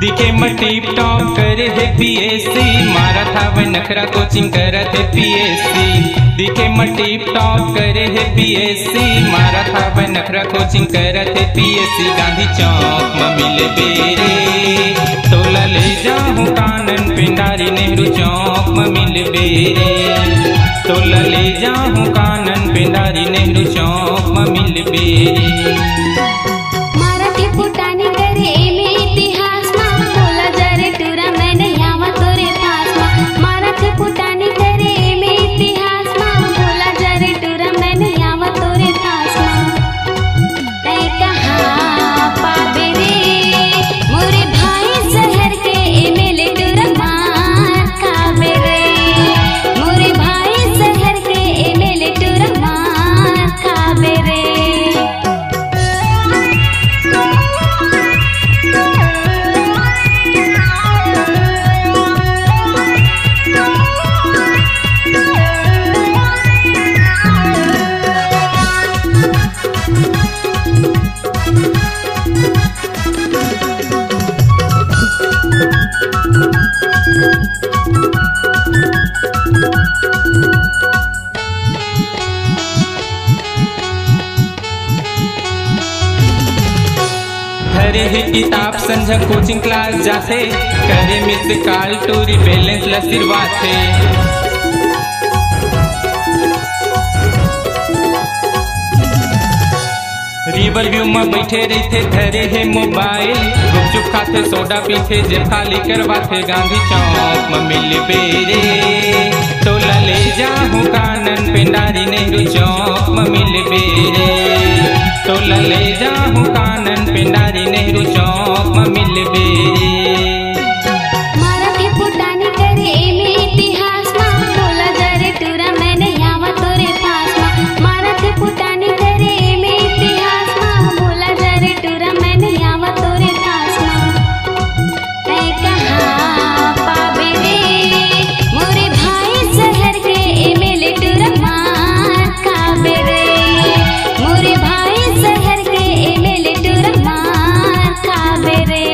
दिखे में टिप टॉप करे है पीएससी, मारा था वह नखरा कोचिंग करत है पीएससी। दिखे में टिप टॉप करे है पीएससी, मारा था वह नखरा कोचिंग करत है पीएससी। गांधी चौक में मिले बेरे तोला ले जाऊं कानन पिंडारी, नेहरू चौक में मिले बेरे तोला ले जाऊं कानन पिंडारी, नेहरू चौक में मिले बेरे। मराठी फुटानी करे एमे इतिहास मा, बोला जरे टूरा मैंने यावा तोरे पास मा। मराठी फुटानी करे एमे इतिहास मा, बोला जरे टूरा मैंने यावा तोरे पास मा। तै कहाँ पाबे रे मोरे भाई शहर के एमे ले टूरा मार खाबे रे, मोरे भाई शहर के एमे ले टूरा मार खाबे रे। धरे है किताब संझा कोचिंग क्लास जाथे, करे मिस काल टूरी बैलेंस लसिरवाथे। रिवर व्यू में बैठे रहते धरे है मोबाइल, गुपचुप खाते सोडा पीते जे खाली करवाते। गांधी चौक में मिल बेरे तोला ले जाऊं कानन पिंडारी, नेहरू चौक में मिल बेरे तोला ले जाऊं कानन पिंडारी, नेहरू चौक में मिल बेरे। मराठी फुटानी करे एमे इतिहास मा, बोला जरे टूरा मैंने यावा तोरे पास मा। मराठी फुटानी करे एमे इतिहास मा, बोला जरे टूरा मैंने यावा तोरे पास मा। तै कहाँ पाबे रे मोरे भाई शहर के एमे ले टूरा मार खाबे रे, मोरे भाई शहर के एमे ले टूरा मार खाबे रे।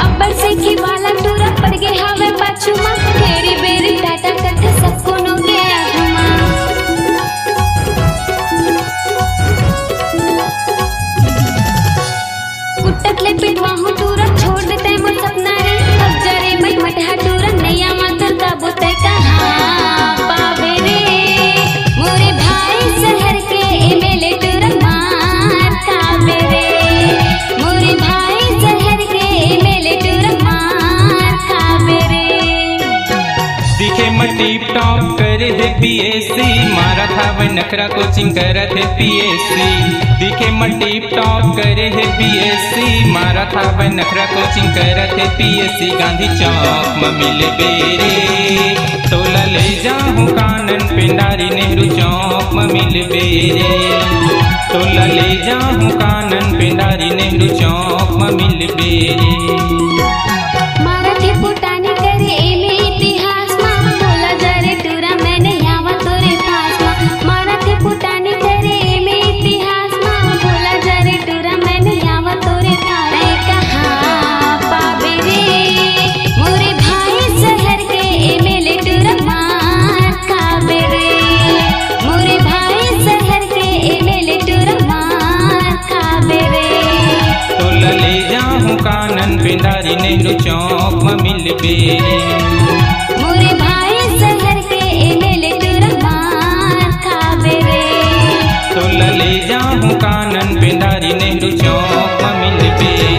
अब्बर से की वाला टूरा पड़ गए हवे पाछू मा, फेरी बेरी टाटा कथे सबको नो के आगमा। कुटक ले पिटवा हूँ टूरा छोड़ देते मो सपना रे, अब जरे मई मटहा टूरा नैया मातर काबू तै कहाँ पावे रे मोरे भाई शहर के एमे ले टूरा मार खाबे रे, मोरे भाई शहर के एमे ले टूरा मार खाबे रे। दिखे में टिप टॉप करे है पीएससी, मारा था वह नखरा कोचिंग करत है पीएससी। दिखे में टिप टॉप करे है पीएससी, मारा था वह नखरा कोचिंग करत है पीएससी। गांधी चौक में मिले बेरे तोला ले जाऊं कानन पिंडारी, नेहरू चौक में मिले बेरे तोला ले जाऊं कानन पिंडारी, नेहरू चौक में मिले बेरे। मराठी फुटानी करे एमे इतिहास मा, बोला जरे टूरा मैंने यावा तोरे पास मा। मराठी फुटानी करे एमे इतिहास मा, बोला जरे टूरा मैंने यावा तोरे पास। तै कहाँ पाबे रे मोरे भाई शहर के एमे ले टूरा मार खाबे रे, मोरे भाई शहर के एमे ले टूरा मार खाबे कानन पेंडारी नेहरू चौक में मिलबे। मोरे भाई शहर के एमएलए तोरा मार खाबे रे। तो ले जाऊं कानन पेंडारी नेहरू चौक में मिलबे।